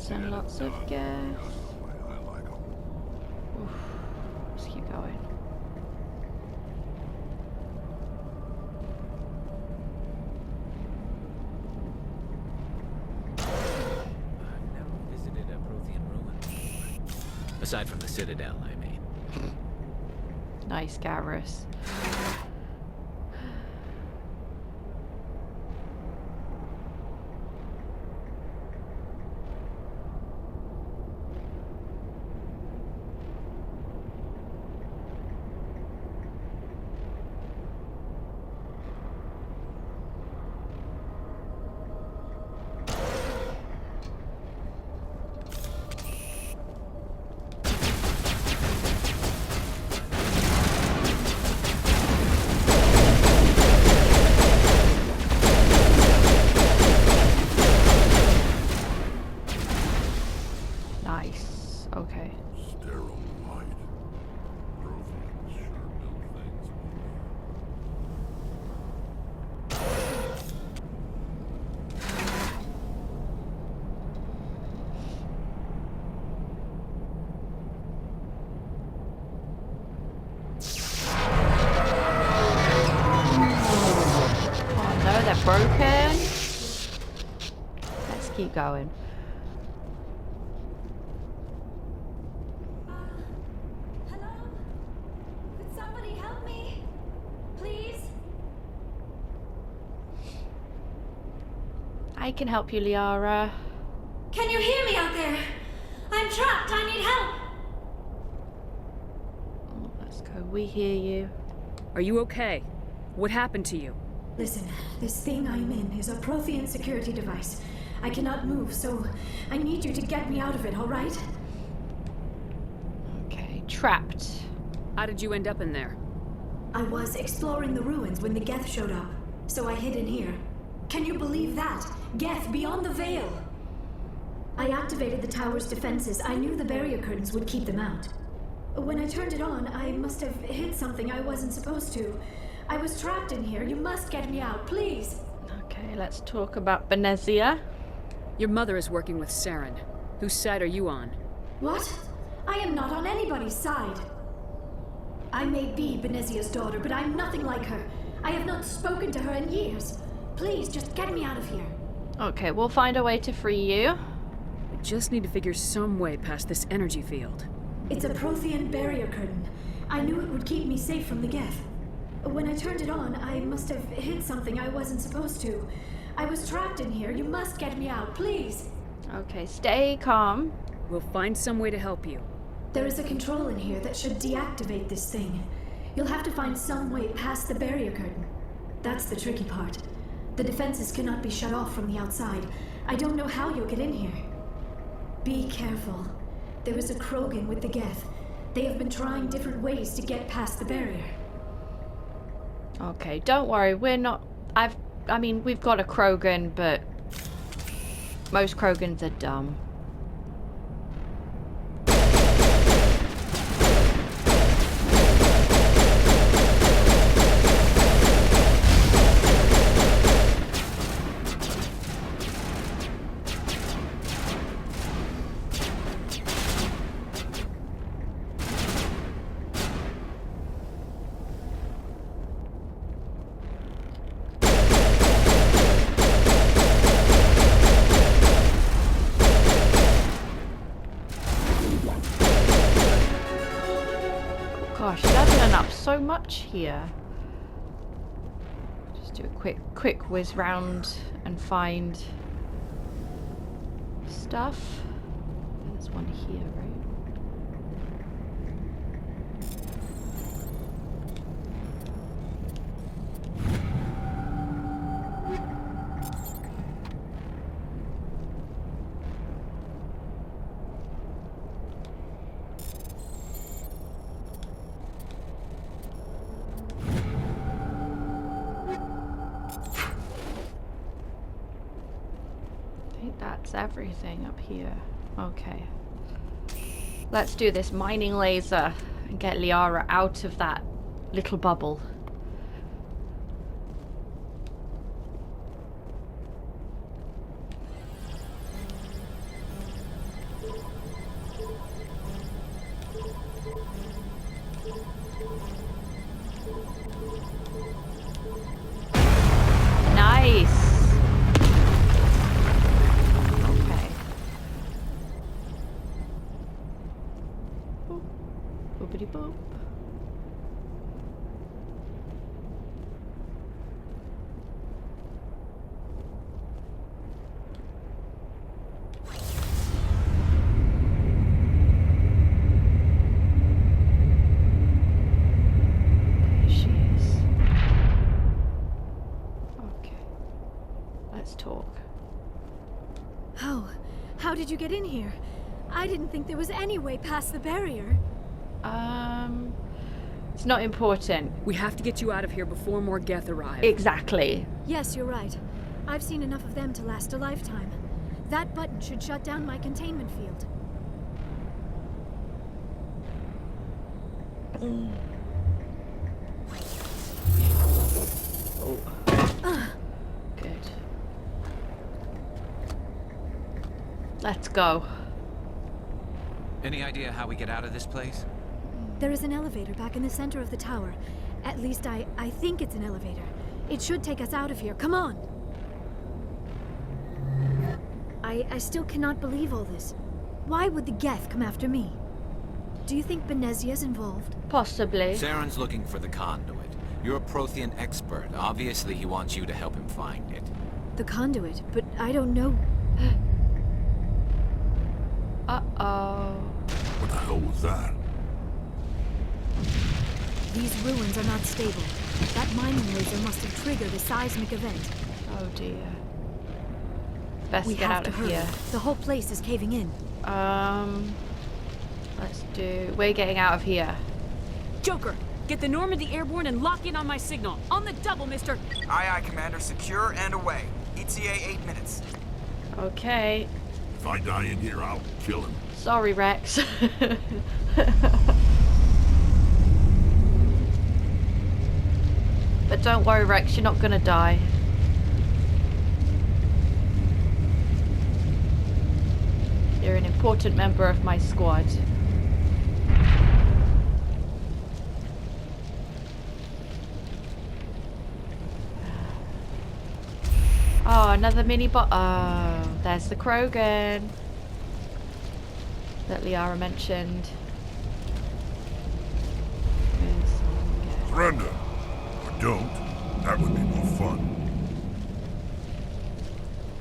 And lots of gas. Oof. Let's keep going. I've never visited a Prothean ruin. Aside from the Citadel, I mean. Nice, Garrus. Nice. Okay. Sterile light. Protheans sure built things. Oh no, they're broken. Let's keep going. Hello? Could somebody help me? Please? I can help you, Liara. Can you hear me out there? I'm trapped. I need help. Oh, let's go. We hear you. Are you okay? What happened to you? Listen, this thing I'm in is a Prothean security device. I cannot move, so I need you to get me out of it, all right? Okay, trapped. How did you end up in there? I was exploring the ruins when the Geth showed up, so I hid in here. Can you believe that? Geth beyond the veil! I activated the tower's defenses. I knew the barrier curtains would keep them out. When I turned it on, I must have hit something I wasn't supposed to. I was trapped in here. You must get me out, please. Okay, let's talk about Benezia. Your mother is working with Saren. Whose side are you on? What? I am not on anybody's side. I may be Benezia's daughter, but I'm nothing like her. I have not spoken to her in years. Please, just get me out of here. Okay, we'll find a way to free you. I just need to figure some way past this energy field. It's a Prothean barrier curtain. I knew it would keep me safe from the Geth. When I turned it on, I must have hit something I wasn't supposed to. I was trapped in here. You must get me out, please. Okay, stay calm. We'll find some way to help you. There is a control in here that should deactivate this thing. You'll have to find some way past the barrier curtain. That's the tricky part. The defenses cannot be shut off from the outside. I don't know how you'll get in here. Be careful. There is a Krogan with the Geth. They have been trying different ways to get past the barrier. Okay, don't worry. We're not... I mean, we've got a Krogan, but... most Krogans are dumb. Gosh, leveling up so much here. Just do a quick whiz round and find stuff. There's one here, right? That's everything up here. Okay. Let's do this mining laser and get Liara out of that little bubble. Nice. Boopity boop. There she is. Okay. Let's talk. How did you get in here? I didn't think there was any way past the barrier. It's not important. We have to get you out of here before more Geth arrive. Exactly. Yes, you're right. I've seen enough of them to last a lifetime. That button should shut down my containment field. Good. Let's go. Any idea how we get out of this place? There is an elevator back in the center of the tower. At least I think it's an elevator. It should take us out of here. Come on! I still cannot believe all this. Why would the Geth come after me? Do you think Benezia's involved? Possibly. Saren's looking for the conduit. You're a Prothean expert. Obviously, he wants you to help him find it. The conduit? But I don't know. Uh-oh. What the hell was that? These ruins are not stable. That mining laser must have triggered a seismic event. Oh dear. Best We get have out to of hurry. here. The whole place is caving in. We're getting out of here. Joker, get the Normandy airborne and lock in on my signal. On the double, mister. Aye, aye, Commander. Secure and away. ETA 8 minutes. Okay. If I die in here, I'll kill him. Sorry, Rex. But don't worry, Rex, you're not gonna die. You're an important member of my squad. Oh, another mini bot. Oh, there's the Krogan that Liara mentioned. Surrender. Or don't. That would be more fun.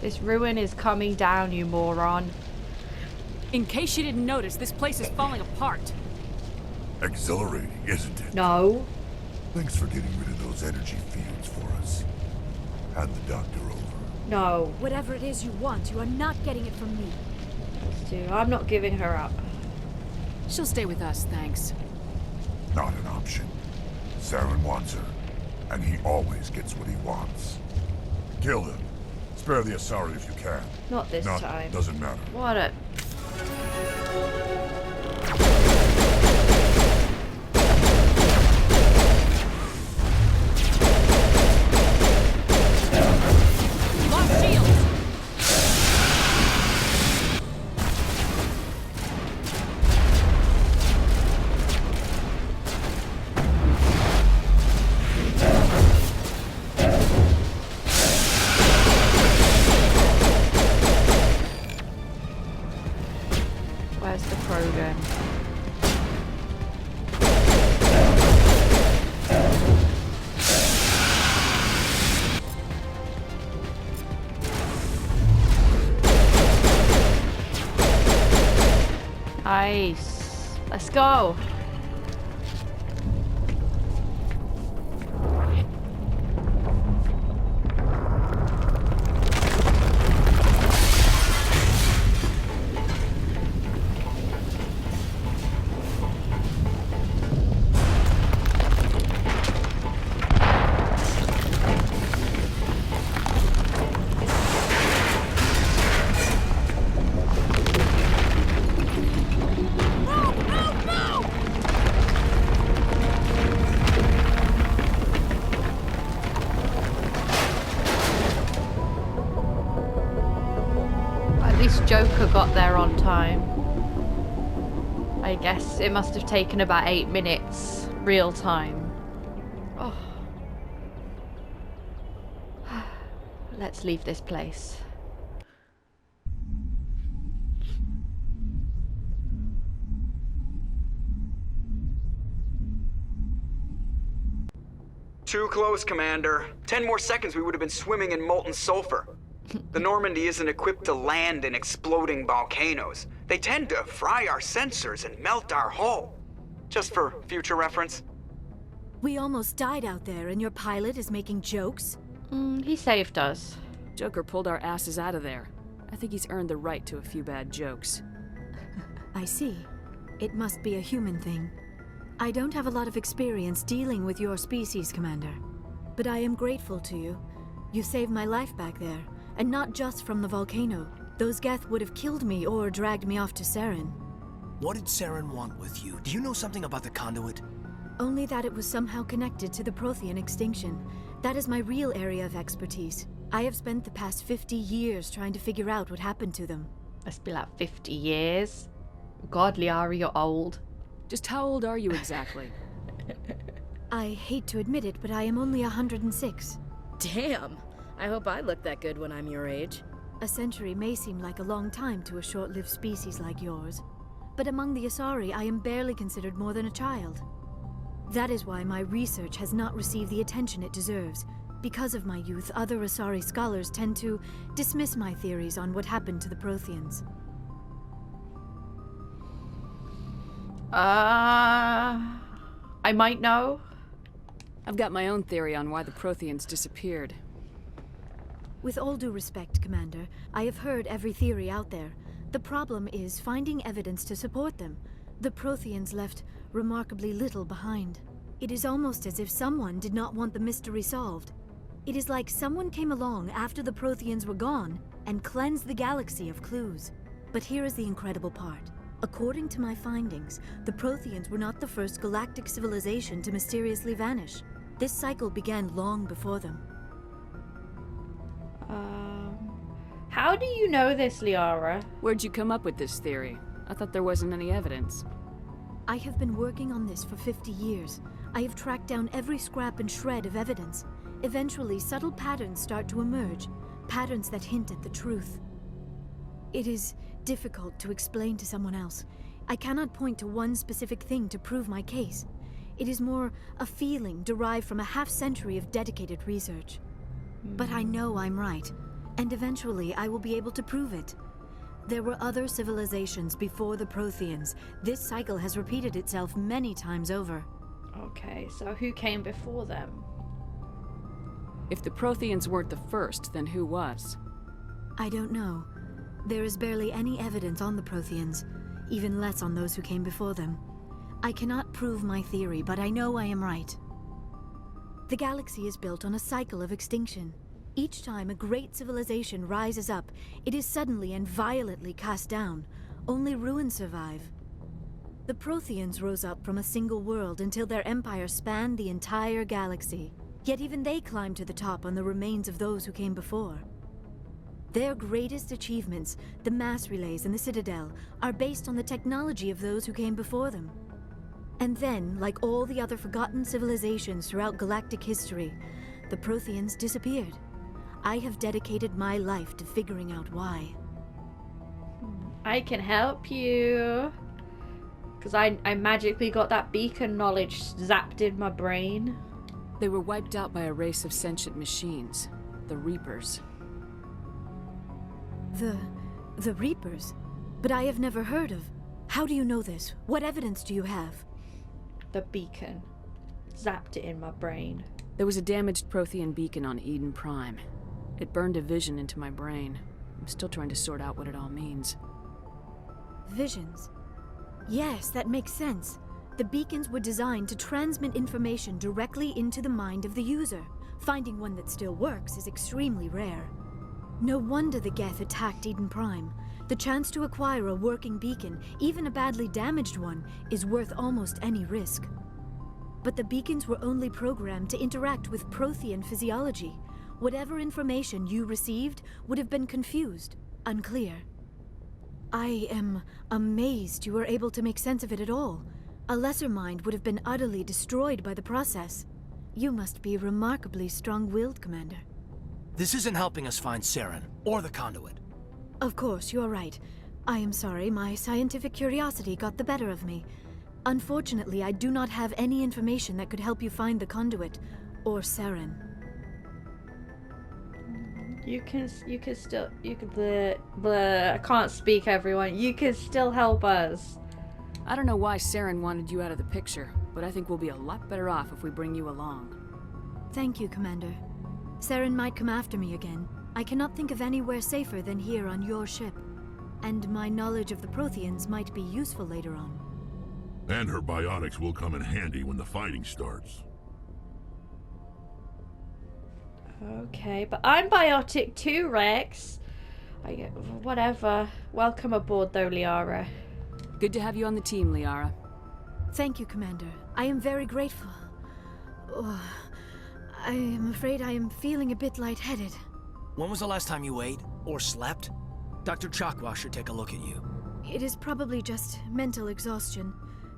This ruin is coming down, you moron. In case you didn't notice, this place is falling apart. Exhilarating, isn't it? No. Thanks for getting rid of those energy fields for us. Hand the doctor over. No. Whatever it is you want, you are not getting it from me. Let's do. I'm not giving her up. She'll stay with us, thanks. Not an option. Saren wants her, and he always gets what he wants. Kill him. Spare the Asari if you can. Not this Not, time. Doesn't matter. What a... Lock shields! Nice. Let's go. Joker got there on time. I guess it must have taken about 8 minutes real time. Oh. Let's leave this place. Too close, Commander. 10 more seconds we would have been swimming in molten sulfur. The Normandy isn't equipped to land in exploding volcanoes. They tend to fry our sensors and melt our hull. Just for future reference. We almost died out there, and your pilot is making jokes? He saved us. Joker pulled our asses out of there. I think he's earned the right to a few bad jokes. I see. It must be a human thing. I don't have a lot of experience dealing with your species, Commander. But I am grateful to you. You saved my life back there. And not just from the volcano. Those Geth would have killed me or dragged me off to Saren. What did Saren want with you? Do you know something about the conduit? Only that it was somehow connected to the Prothean extinction. That is my real area of expertise. I have spent the past 50 years trying to figure out what happened to them. Must be like 50 years. God, Liara, you're old. Just how old are you exactly? I hate to admit it, but I am only 106. Damn! I hope I look that good when I'm your age. A century may seem like a long time to a short-lived species like yours, but among the Asari, I am barely considered more than a child. That is why my research has not received the attention it deserves. Because of my youth, other Asari scholars tend to dismiss my theories on what happened to the Protheans. I might know. I've got my own theory on why the Protheans disappeared. With all due respect, Commander, I have heard every theory out there. The problem is finding evidence to support them. The Protheans left remarkably little behind. It is almost as if someone did not want the mystery solved. It is like someone came along after the Protheans were gone and cleansed the galaxy of clues. But here is the incredible part. According to my findings, the Protheans were not the first galactic civilization to mysteriously vanish. This cycle began long before them. How do you know this, Liara? Where'd you come up with this theory? I thought there wasn't any evidence. I have been working on this for 50 years. I have tracked down every scrap and shred of evidence. Eventually, subtle patterns start to emerge, patterns that hint at the truth. It is difficult to explain to someone else. I cannot point to one specific thing to prove my case. It is more a feeling derived from a half-century of dedicated research. But I know I'm right, and eventually I will be able to prove it. There were other civilizations before the Protheans. This cycle has repeated itself many times over. Okay, so who came before them? If the Protheans weren't the first, then who was? I don't know. There is barely any evidence on the Protheans, even less on those who came before them. I cannot prove my theory, but I know I am right. The galaxy is built on a cycle of extinction. Each time a great civilization rises up, it is suddenly and violently cast down. Only ruins survive. The Protheans rose up from a single world until their empire spanned the entire galaxy. Yet even they climbed to the top on the remains of those who came before. Their greatest achievements, the mass relays and the Citadel, are based on the technology of those who came before them. And then, like all the other forgotten civilizations throughout galactic history, the Protheans disappeared. I have dedicated my life to figuring out why. I can help you. Because I magically got that beacon knowledge zapped in my brain. They were wiped out by a race of sentient machines. The Reapers. The Reapers? But I have never heard of. How do you know this? What evidence do you have? The beacon. Zapped it in my brain. There was a damaged Prothean beacon on Eden Prime. It burned a vision into my brain. I'm still trying to sort out what it all means. Visions? Yes, that makes sense. The beacons were designed to transmit information directly into the mind of the user. Finding one that still works is extremely rare. No wonder the Geth attacked Eden Prime. The chance to acquire a working beacon, even a badly damaged one, is worth almost any risk. But the beacons were only programmed to interact with Prothean physiology. Whatever information you received would have been confused, unclear. I am amazed you were able to make sense of it at all. A lesser mind would have been utterly destroyed by the process. You must be remarkably strong-willed, Commander. This isn't helping us find Saren, or the conduit. Of course, you're right. I am sorry, my scientific curiosity got the better of me. Unfortunately, I do not have any information that could help you find the conduit, or Saren. You can I can't speak, everyone. You can still help us. I don't know why Saren wanted you out of the picture, but I think we'll be a lot better off if we bring you along. Thank you, Commander. Saren might come after me again. I cannot think of anywhere safer than here on your ship. And my knowledge of the Protheans might be useful later on. And her biotics will come in handy when the fighting starts. Okay, but I'm biotic too, Rex. Whatever. Welcome aboard, though, Liara. Good to have you on the team, Liara. Thank you, Commander. I am very grateful. Oh, I am afraid I am feeling a bit lightheaded. When was the last time you ate, or slept? Dr. Chakwa should take a look at you. It is probably just mental exhaustion,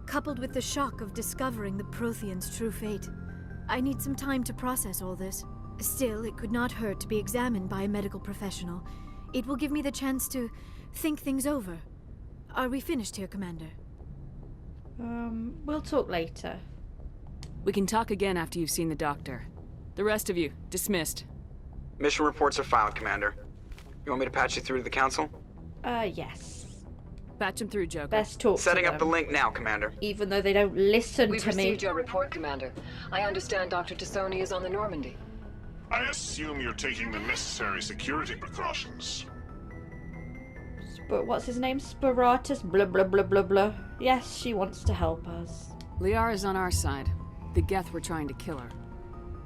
coupled with the shock of discovering the Protheans' true fate. I need some time to process all this. Still, it could not hurt to be examined by a medical professional. It will give me the chance to think things over. Are we finished here, Commander? We'll talk later. We can talk again after you've seen the doctor. The rest of you, dismissed. Mission reports are filed, Commander. You want me to patch you through to the Council? Yes. Patch him through, Joker. Best talk Setting to up them. the link now, Commander. Even though they don't listen We've to me. received your report, Commander. I understand Dr. Tassoni is on the Normandy. I assume you're taking the necessary security precautions. But what's his name? Spiratus, blah blah blah blah blah. Yes, she wants to help us. Liara's on our side. The Geth were trying to kill her.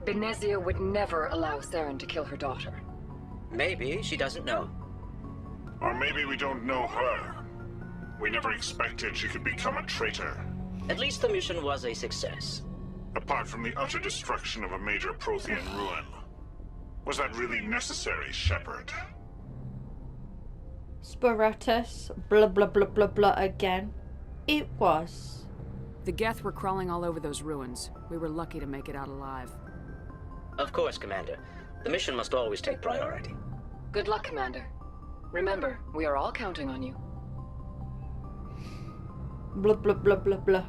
Benezia would never allow Saren to kill her daughter. Maybe she doesn't know. Or maybe we don't know her. We never expected she could become a traitor. At least the mission was a success. Apart from the utter destruction of a major Prothean ruin. Was that really necessary, Shepard? Spiratus, blah blah blah blah blah again. It was. The Geth were crawling all over those ruins. We were lucky to make it out alive. Of course, Commander. The mission must always take priority. Good luck, Commander. Remember, we are all counting on you. Blah blah blah blah blah.